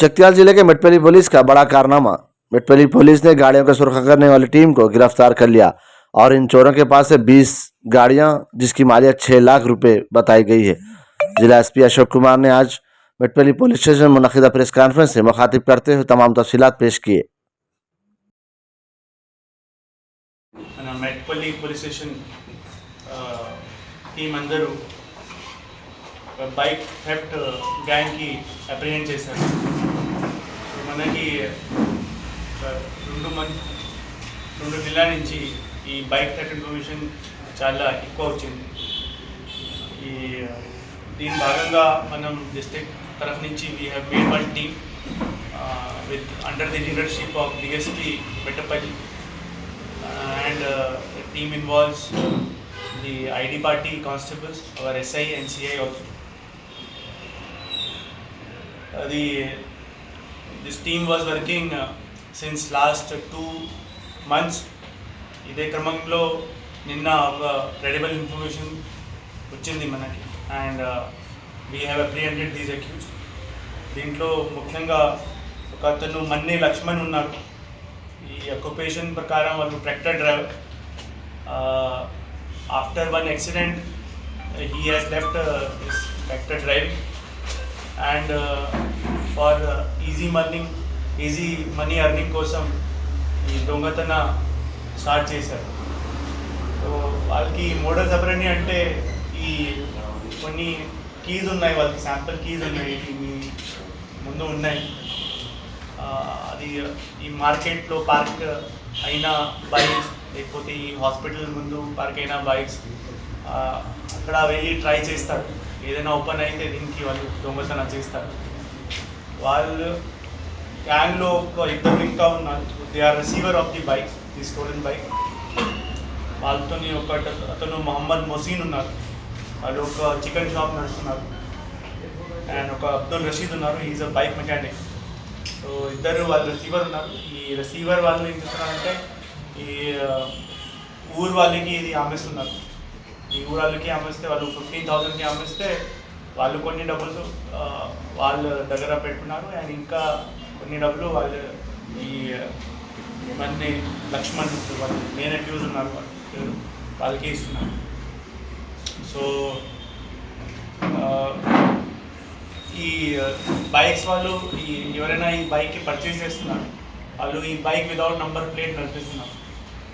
जगतियाल जिले के मेटपल्ली पुलिस का बड़ा कारनामा। मेटपल्ली पुलिस ने गाड़ियों की सुरक्षा करने वाली टीम को गिरफ्तार कर लिया और इन चोरों के पास से 20 गाड़ियां जिसकी मालियत 6 लाख रुपए बताई गई है। जिला एसपी अशोक कुमार ने आज मेटपल्ली पुलिस स्टेशन में मुनक़िदा प्रेस कॉन्फ्रेंस से मुखातिब करते हुए तमाम तफसीलात पेश किए। మెట్పల్లి పోలీస్ స్టేషన్ టీం అందరూ బైక్ థెఫ్ట్ గ్యాంగ్కి అప్రిహెండ్ చేశారు. మనకి 2 నెలల నుంచి ఈ బైక్ థెఫ్ట్ ఇన్ఫర్మేషన్ చాలా ఎక్కువ వచ్చింది. దీని భాగంగా మనం డిస్ట్రిక్ట్ తరఫు నుంచి we have made one team with under the leadership of DSP Mettapalli. And the team involves the ID party constables, our SI and CI also. This team was working since last 2 months. ఇదే క్రమంలో నిన్న ఒక credible information వచ్చింది మనకి and we have apprehended these accused. దీంట్లో ముఖ్యంగా ఒక అతను మన్నే లక్ష్మణ్ ఉన్నారు. ఈ అక్యుపేషన్ ప్రకారం వాళ్ళు tractor driver. After one accident he has left this tractor driving and for easy money earning కోసం ఈ దొంగతన స్టార్ట్ చేశారు. సో వాళ్ళకి మోడల్స్ ఆపరేండి అంటే ఈ కొన్ని కీస్ ఉన్నాయి, వాళ్ళకి శాంపుల్ కీస్ ఉన్నాయి, మీ ముందు ఉన్నాయి. అది ఈ మార్కెట్లో పార్క్ అయిన బైక్స్ లేకపోతే ఈ హాస్పిటల్ ముందు పార్క్ అయిన బైక్స్ అక్కడ వెళ్ళి ట్రై చేస్తారు. ఏదైనా ఓపెన్ అయితే దీనికి వాళ్ళు దొంగతనం చేస్తారు. వాళ్ళు గ్యాంగ్లో ఒక ఇద్దరు ఇంకా ఉన్నారు. They or receiver of the bikes, the stolen bike. వాళ్ళతో అతను మొహమ్మద్ మొసీన్ ఉన్నారు. వాళ్ళు ఒక చికెన్ షాప్ నడుస్తున్నారు. అండ్ ఒక అబ్దుల్ రషీద్ ఉన్నారు, is a bike mechanic. So ఇద్దరు వాళ్ళు రిసీవర్ ఉన్నారు. ఈ రిసీవర్ వాళ్ళు ఏం చేస్తున్నారంటే ఈ ఊరు వాళ్ళకి ఇది అమ్మేస్తున్నారు. ఈ ఊరు వాళ్ళకి అమ్మేస్తే వాళ్ళు 15,000కి అమ్మేస్తే వాళ్ళు కొన్ని డబ్బులు వాళ్ళ దగ్గర పెట్టుకున్నారు అండ్ ఇంకా కొన్ని డబ్బులు వాళ్ళు ఈ మన్ని లక్ష్మణ్ వాళ్ళు మెయిన్ అక్యూజ్ ఉన్నారు వాళ్ళకి ఇస్తున్నారు. సో ఈ బైక్స్ వాళ్ళు ఎవరైనా ఈ బైక్కి పర్చేస్ చేస్తున్నారు, వాళ్ళు ఈ బైక్ వితౌట్ నంబర్ ప్లేట్ నడిపిస్తున్నారు.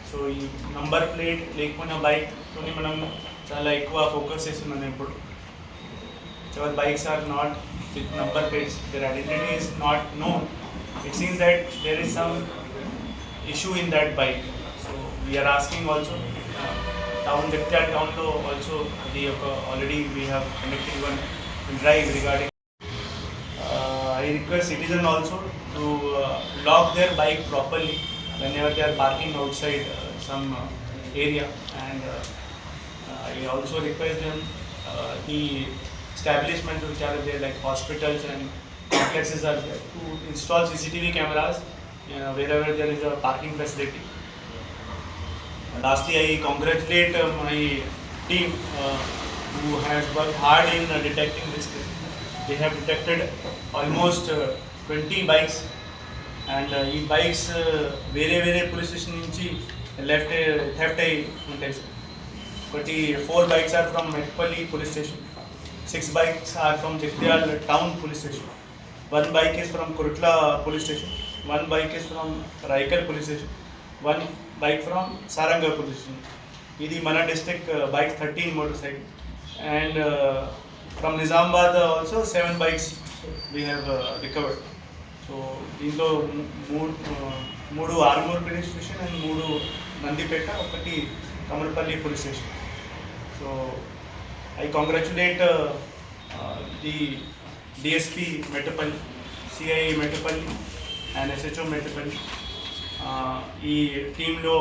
సో ఈ నంబర్ ప్లేట్ లేకపోయినా బైక్తో మనం చాలా ఎక్కువ ఫోకస్ చేస్తున్నాం ఇప్పుడు. Ever bikes are not with number plates, their identity is not known. It seems that there is some issue in that bike. So we are asking also Jagtial టౌన్లో ఆల్సో అది ఒక already we have conducted one drive regarding. I request citizens also to lock their bike properly whenever they are parking outside some area, and I also request them the establishments which are there like hospitals and complexes are there to install CCTV cameras wherever there is a parking facility. Lastly, I congratulate my team who has worked hard in detecting this case. They have detected almost 20 bikes and ఈ bikes వేరే police station నుంచి theft అయి ఉంటాయి. ఒకటి 4 bikes are from Metpally police station, 6 bikes are from Jagtial town police station, 1 bike is from Korutla police station, 1 bike is from Raikal police station, 1 bike from Saranga police station. ఇది మన district bike 13 motorcycle. And from Nizamabad also 7 bikes we have recovered. So దీంట్లో 3 Armoor police station and 3 Nandipet, 1 Kamarpalli police station. So I congratulate the DSP Mettapalli, CI Mettapalli and SHO Mettapalli. ఈ టీంలో